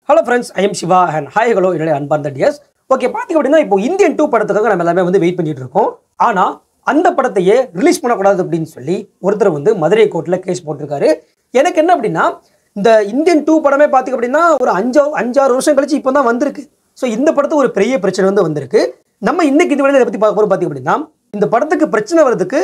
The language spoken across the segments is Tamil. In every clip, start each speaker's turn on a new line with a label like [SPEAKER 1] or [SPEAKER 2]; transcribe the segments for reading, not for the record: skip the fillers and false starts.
[SPEAKER 1] Hello friends, I am Shiva and hi hello என்னோட அன்பார்ந்த டியர்ஸ். ஓகே பாத்தீங்க அப்படின்னா இப்போ இந்தியன் 2 படத்துக்காக நம்ம எல்லாமே வந்து வெயிட் பண்ணிட்டு இருக்கோம். ஆனா அந்த படத்தையே ரிலீஸ் பண்ணக்கூடாது அப்படின்னு சொல்லி ஒருத்தர் வந்து மதுரை கோர்ட்ல கேஸ் போட்டிருக்காரு. எனக்கு என்ன அப்படின்னா இந்த இந்தியன் 2 படமே பாத்தீங்க அப்படின்னா ஒரு 5-6 வருஷம் கழிச்சு இப்போ தான் வந்திருக்கு. ஸோ இந்த படத்துக்கு ஒரு பெரிய பிரச்சனை வந்து வந்திருக்கு. நம்ம இன்னைக்கு இந்த வீடியோல இதை பத்தி பார்க்க போறோம். பாத்தீங்க அப்படின்னா இந்த படத்துக்கு பிரச்சனை வர்றதுக்கு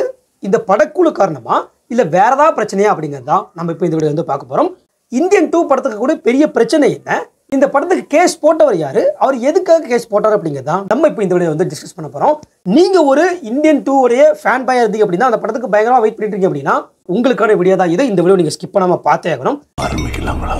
[SPEAKER 1] இந்த படக்குழு காரணமா இல்ல வேற ஏதாவது பிரச்சனையா அப்படிங்கிறது தான் நம்ம இப்போ இந்த வீடியோ வந்து பார்க்க போறோம். இந்தியன் 2 படத்துக்கு கூட பெரிய பிரச்சனை என்ன, இந்த படத்துக்கு கேஸ் போட்டவர் யாரு, அவர் எதுக்காக கேஸ் போட்டார் அப்படிங்கிறதா நம்ம இப்போ இந்த வீடியோ வந்து டிஸ்கஸ் பண்ண போறோம். நீங்க ஒரு இந்தியன் 2 உடைய ஃபேன் பாயா இருந்தீங்க அப்படின்னா அந்த படத்துக்கு பயங்கரமா வெயிட் பண்ணிட்டு இருக்கீங்க அப்படின்னா உங்களுக்கான வீடியோ தான் இது. இந்த வீடியோ நீங்க ஸ்கிப் பண்ணாம பார்த்தே ஆகணும். ஆரம்பிக்கலாங்களா?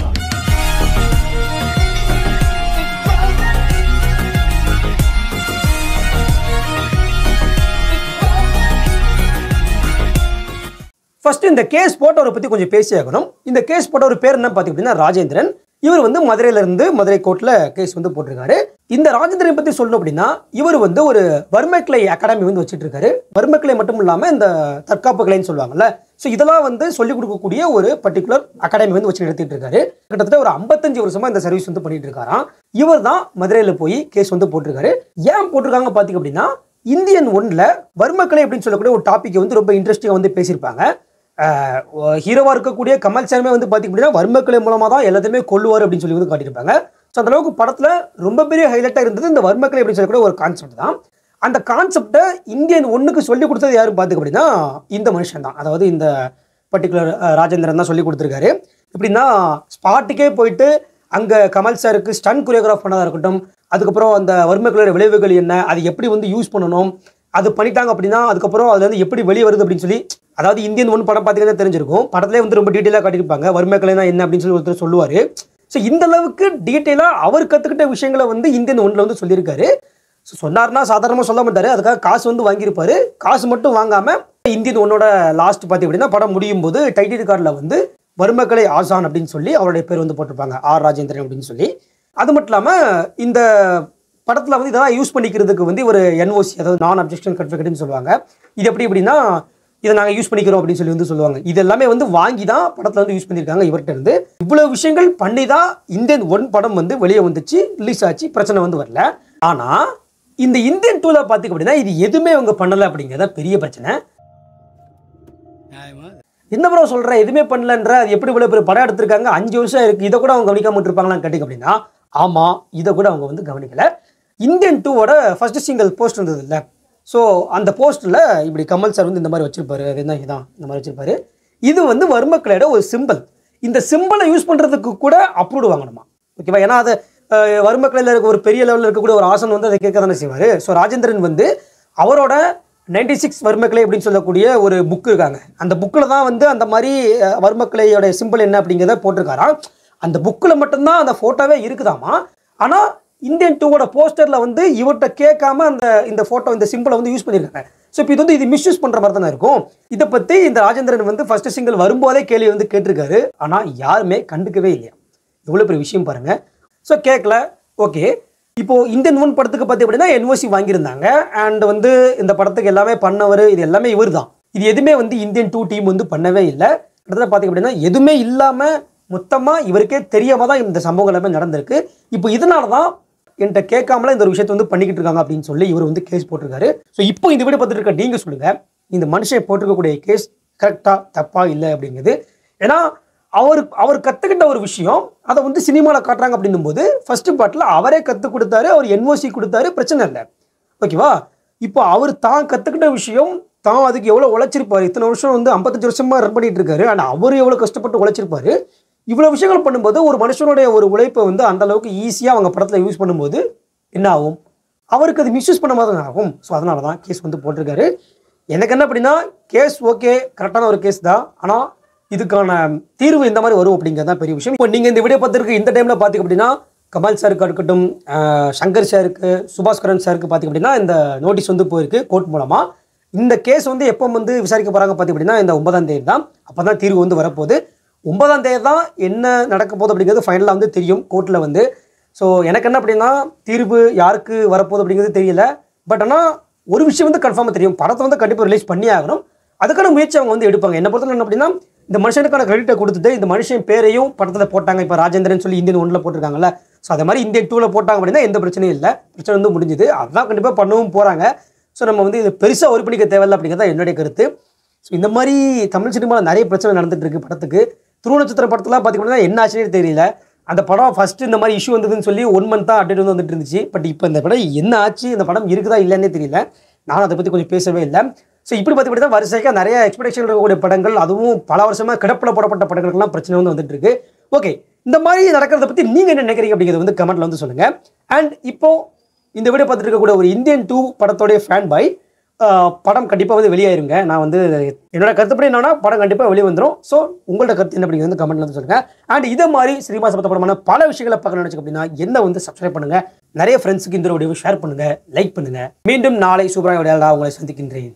[SPEAKER 1] ஃபர்ஸ்ட் இந்த கேஸ் போட்டவரை பத்தி கொஞ்சம் பேசி ஆகணும். இந்த கேஸ் போட்டவர் பேர் என்ன பாத்தீங்க அப்படின்னா ராஜேந்திரன். இவர் வந்து மதுரையில இருந்து மதுரை கோர்ட்ல கேஸ் வந்து போட்டிருக்காரு. இந்த ராஜேந்திரன் பத்தி சொல்லணும் அப்படின்னா இவர் வந்து ஒரு வர்மக்கலை அகாடமி வந்து வச்சுட்டு இருக்காரு. வர்மக்கலை மட்டும் இல்லாம இந்த தற்காப்பு கலைன்னு சொல்லுவாங்கல்ல, ஸோ இதெல்லாம் வந்து சொல்லிக் கொடுக்கக்கூடிய ஒரு பர்டிகுலர் அகாடமி வந்து வச்சு நடத்திட்டு இருக்காரு. கிட்டத்தட்ட ஒரு 55 வருஷமா இந்த சர்வீஸ் வந்து பண்ணிட்டு இருக்காராம். இவர் தான் மதுரையில போய் கேஸ் வந்து போட்டிருக்காரு. ஏன் போட்டிருக்காங்க பாத்தீங்க அப்படின்னா இந்தியன் 1ல வர்மக்கலை அப்படின்னு சொல்லக்கூடிய ஒரு டாபிக் வந்து ரொம்ப இன்ட்ரெஸ்டிங்கா வந்து பேசியிருப்பாங்க. ஹீரோவா இருக்கக்கூடிய கமல் சாருமே வந்து பாத்தீங்க அப்படின்னா வர்மக்கலை மூலமா தான் எல்லாத்தையுமே கொல்லுவார் அப்படின்னு சொல்லி வந்து காட்டியிருப்பாங்க. ஸோ அந்த அளவுக்கு படத்துல ரொம்ப பெரிய ஹைலைட்டா இருந்தது இந்த வர்மக்கலை அப்படின்னு சொல்லக்கூடிய ஒரு கான்செப்ட் தான். அந்த கான்செப்டை இந்தியன் 1க்கு சொல்லி கொடுத்தது யாரும் பாத்தீங்க அப்படின்னா இந்த மனுஷன் தான், அதாவது இந்த பர்டிகுலர் ராஜேந்திரன் தான் சொல்லி கொடுத்துருக்காரு. எப்படின்னா ஸ்பாட்டுக்கே போயிட்டு அங்க கமல் சாருக்கு ஸ்டன் கொரியோகிராஃப் பண்ணதா இருக்கட்டும், அதுக்கப்புறம் அந்த வர்மக்கலையோட விளைவுகள் என்ன, அது எப்படி வந்து யூஸ் பண்ணணும், அது பண்ணிட்டாங்க அப்படின்னா அதுக்கப்புறம் அதுல வந்து எப்படி வெளியே வருது அப்படின்னு சொல்லி, அதாவது இந்தியன் 1 படம் பார்த்தீங்கன்னா தெரிஞ்சிருக்கும், படத்திலே வந்து ரொம்ப டீட்டெயிலாக காட்டியிருப்பாங்க வர்மக்கலைனா என்ன அப்படின்னு சொல்லி ஒருத்தர் சொல்லுவாரு. ஸோ இந்த அளவுக்கு டீட்டெயிலாக அவர் கற்றுக்கிட்ட விஷயங்களை வந்து இந்தியன் 1ல வந்து சொல்லியிருக்காரு. ஸோ சொன்னார்னா சாதாரணமாக சொல்ல மாட்டாரு, அதுக்காக காசு வந்து வாங்கியிருப்பாரு. காசு மட்டும் வாங்காம இந்தியன் 1ஓட லாஸ்ட் பார்த்தி அப்படின்னா படம் முடியும் போது டைட்டில் கார்டில் வந்து வர்மக்கலை ஆசான் அப்படின்னு சொல்லி அவருடைய பேர் வந்து போட்டிருப்பாங்க, ஆர் ராஜேந்திரன் அப்படின்னு சொல்லி. அது மட்டும் இல்லாமல் இந்த படத்தில் வந்து இதெல்லாம் யூஸ் பண்ணிக்கிறதுக்கு வந்து ஒரு NOC, அதாவது நான் அப்ஜெக்ஷன் சர்டிஃபிகேட்னு சொல்லுவாங்க. இது எப்படி அப்படின்னா இதை நாங்கள் யூஸ் பண்ணிக்கிறோம் அப்படின்னு சொல்லி வந்து சொல்லுவாங்க. இது எல்லாமே வந்து வாங்கி தான் படத்தில் வந்து யூஸ் பண்ணியிருக்காங்க இவர்கிட்ட இருந்து. இவ்வளவு விஷயங்கள் பண்ணி தான் இந்தியன் 1 படம் வந்து வெளியே வந்துச்சு, ரிலீஸ் ஆச்சு, பிரச்சனை வந்து வரல. ஆனால் இந்த இந்தியன் 2ல பார்த்தீங்க அப்படின்னா இது எதுவுமே அவங்க பண்ணலை அப்படிங்கிறத பெரிய பிரச்சனை. என்ன ப்ரோ சொல்ற, எதுவுமே பண்ணலன்ற, அது எப்படி இவ்வளவு பெரிய படம் எடுத்திருக்காங்க, 5 வருஷம் இருக்கு, இதை கூட அவங்க கவனிக்காம இருப்பாங்களான்னு கேட்டீங்க அப்படின்னா ஆமா, இதை கூட அவங்க வந்து கவனிக்கல. இந்தியன் 2ஓட ஃபர்ஸ்ட் சிங்கிள் போஸ்ட் இருந்தது இல்லை, ஸோ அந்த போஸ்ட்டில் இப்படி கமல் சார் வந்து இந்த மாதிரி வச்சிருப்பாரு, அது என்ன இதான் இந்த மாதிரி வச்சிருப்பாரு. இது வந்து வர்மக்கலையோட ஒரு சிம்பிள். இந்த சிம்பிளை யூஸ் பண்ணுறதுக்கு கூட அப்ரூவ் வாங்கணுமா, ஓகேவா? ஏன்னா அது வர்மக்கலையில் இருக்க ஒரு பெரிய லெவலில் இருக்கக்கூடிய ஒரு ஆசன் வந்து அதை கேட்க தானே செய்வார். ஸோ ராஜேந்திரன் வந்து அவரோட 96 வர்மக்கலை அப்படின்னு சொல்லக்கூடிய ஒரு புக் இருக்காங்க, அந்த புக்கில் தான் வந்து அந்த மாதிரி வர்மக்கலையோட சிம்பிள் என்ன அப்படிங்கிறத போட்டிருக்காராம். அந்த புக்கில் மட்டும்தான் அந்த ஃபோட்டோவே இருக்குதாமா. ஆனால் இந்தியன் 2ஓட போஸ்டரில் வந்து இவர்கிட்ட கேட்காம இந்த ஃபோட்டோ இந்த சிம்பிளை வந்து யூஸ் பண்ணியிருக்காங்க. ஸோ இப்போ இது வந்து இது மிஸ்யூஸ் பண்ணுற மாதிரி தானே இருக்கும். இதை பற்றி இந்த ராஜேந்திரன் வந்து ஃபர்ஸ்ட் சிங்கிள் வரும்போதே கேள்வி வந்து கேட்டிருக்காரு, ஆனால் யாருமே கண்டுக்கவே இல்லையா. எவ்வளோ பெரிய விஷயம் பாருங்க. ஸோ கேட்கல, ஓகே. இப்போ இந்தியன் 1 படத்துக்கு பார்த்து அப்படின்னா NOC வாங்கியிருந்தாங்க. அண்ட் வந்து இந்த படத்துக்கு எல்லாமே பண்ணவர், இது எல்லாமே இவர் தான். இது எதுவுமே வந்து இந்தியன் 2 டீம் வந்து பண்ணவே இல்லை. கிட்டத்தட்ட பார்த்திங்க அப்படின்னா எதுவுமே இல்லாமல் மொத்தமாக இவருக்கே தெரியாம தான் இந்த சம்பவங்கள் எல்லாமே நடந்திருக்கு. இப்போ இதனால தான் என்கிட்ட கேட்காமல இந்த ஒரு விஷயத்தை வந்து பண்ணிக்கிட்டு இருக்காங்க அப்படின்னு சொல்லி இவர் வந்து கேஸ் போட்டிருக்காரு. ஸோ இப்போ இந்த வீடியோ பார்த்துட்டு இருக்க நீங்கள் சொல்லுங்க, இந்த மனுஷன் போட்டிருக்கக்கூடிய கேஸ் கரெக்டாக தப்பா இல்லை அப்படிங்கிறது. ஏன்னா அவர் கற்றுக்கிட்ட ஒரு விஷயம் அதை வந்து சினிமாவில் காட்டுறாங்க அப்படின்னும் போது ஃபர்ஸ்ட் பார்ட்டில் அவரே கற்றுக் கொடுத்தாரு, அவர் NOC கொடுத்தாரு, பிரச்சனை இல்லை, ஓகேவா? இப்போ அவர் தான் கற்றுக்கிட்ட விஷயம், தான் அதுக்கு எவ்வளோ உழைச்சிருப்பாரு, இத்தனை வருஷம் வந்து 55 வருஷமாக ரன் பண்ணிட்டு இருக்காரு, ஆனால் அவர் எவ்வளோ கஷ்டப்பட்டு உழைச்சிருப்பாரு. இவ்வளோ விஷயங்கள் பண்ணும்போது ஒரு மனுஷனுடைய ஒரு உழைப்பை வந்து அந்த அளவுக்கு ஈஸியாக அவங்க படத்தில் யூஸ் பண்ணும்போது என்ன ஆகும், அவருக்கு அது மிஸ்யூஸ் பண்ண மாதிரி தான் ஆகும். ஸோ அதனால தான் கேஸ் வந்து போட்டிருக்காரு. எனக்கு என்ன அப்படின்னா கேஸ் ஓகே, கரெக்டான ஒரு கேஸ் தான், ஆனால் இதுக்கான தீர்வு இந்த மாதிரி வரும் அப்படிங்கிறது தான் பெரிய விஷயம். இப்போ நீங்கள் இந்த வீடியோ பார்த்துருக்கு இந்த டைமில் பார்த்திங்க அப்படின்னா கமல் சாருக்கு இருக்கட்டும், சங்கர் சாருக்கு, சுபாஸ்கரன் சாருக்கு பார்த்திங்க அப்படின்னா இந்த நோட்டீஸ் வந்து போயிருக்கு கோர்ட் மூலமாக. இந்த கேஸ் வந்து எப்போ வந்து விசாரிக்க போகிறாங்க பார்த்திங்க அப்படின்னா இந்த 9ஆம் தேதி தான். அப்போ தான் தீர்வு வந்து வரப்போகுது. 9ஆம் தேதி தான் என்ன நடக்க போகுது அப்படிங்கிறது ஃபைனலாக வந்து தெரியும் கோர்ட்டில் வந்து. ஸோ எனக்கு என்ன அப்படின்னா தீர்வு யாருக்கு வரப்போகுது அப்படிங்கிறது தெரியல. பட் ஆனால் ஒரு விஷயம் வந்து கன்ஃபார்மாக தெரியும், படத்தை வந்து கண்டிப்பாக ரிலீஸ் பண்ணி ஆகணும். அதுக்கான முயற்சி அவங்க வந்து எடுப்பாங்க. என்ன பொறுத்தவரை என்ன அப்படின்னா இந்த மனுஷனுக்கான கிரெடிட்டை கொடுத்துட்டு இந்த மனுஷன் பேரையும் படத்தில் போட்டாங்க. இப்போ ராஜேந்திரன் சொல்லி இந்தியன் 1ல் போட்டிருக்காங்கல்ல. ஸோ அதே மாதிரி இந்தியன் 2ல் போட்டாங்க அப்படின்னா எந்த பிரச்சனையும் இல்லை, பிரச்சனை வந்து முடிஞ்சுது. அதெல்லாம் கண்டிப்பாக பண்ணவும் போகிறாங்க. ஸோ நம்ம வந்து இது பெருசாக ஒரு பண்ணிக்க தேவையில்லை அப்படிங்கிறத என்னுடைய கருத்து. ஸோ இந்த மாதிரி தமிழ் சினிமாவில் நிறைய பிரச்சனை நடந்துட்டு இருக்கு படத்துக்கு. திருநட்சத்திரம் படத்தில் பார்த்திங்கன்னா என்ன ஆச்சுன்னே தெரியல. அந்த படம் ஃபஸ்ட்டு இந்த மாதிரி இஷ்யூ வந்ததுன்னு சொல்லி 1 மந்த் தான் அப்டேட் வந்துட்டு இருந்துச்சு. பட் இப்போ இந்த படம் என்ன ஆச்சு, இந்த படம் இருக்குதா இல்லைன்னே தெரியல. நானும் அதை பற்றி கொஞ்சம் பேசவே இல்லை. ஸோ இப்படி பார்த்து தான் வரிசைக்காக நிறைய எக்ஸ்பெக்டேஷன் இருக்கக்கூடிய படங்கள், அதுவும் பல வருஷமாக கிடப்பில் போடப்பட்ட படங்களுக்கெல்லாம் பிரச்சனை வந்து வந்துட்டு இருக்கு. ஓகே, இந்த மாதிரி நடக்கிறத பற்றி நீங்கள் என்ன நினைக்கிறீங்க அப்படிங்கிறது வந்து கமெண்ட்டில் வந்து சொல்லுங்கள். அண்ட் இப்போ இந்த வீடியோ பார்த்துட்டு இருக்கக்கூடிய ஒரு இந்தியன் 2 படத்தோடைய ஃபேன் பாய், படம் கண்டிப்பாக வந்து வெளியாயிருங்க. நான் வந்து என்னோட கருத்துப்படி என்னன்னா படம் கண்டிப்பாக வெளியே வந்துடும். ஸோ உங்களோட கருத்து என்ன அப்படிங்கிறது வந்து கமெண்ட்ல வந்து சொல்லுங்கள். அண்ட் இதே மாதிரி சினிமா சம்பந்தப்பட்டமான பல விஷயங்களை பார்க்க நினைச்சு அப்படின்னா என்ன வந்து சப்ஸ்கிரைப் பண்ணுங்க, நிறைய ஃப்ரெண்ட்ஸுக்கு இந்த வீடியோவை ஷேர் பண்ணுங்க, லைக் பண்ணுங்க. மீண்டும் நாளை சூப்பராக உங்களை சந்திக்கின்றேன்.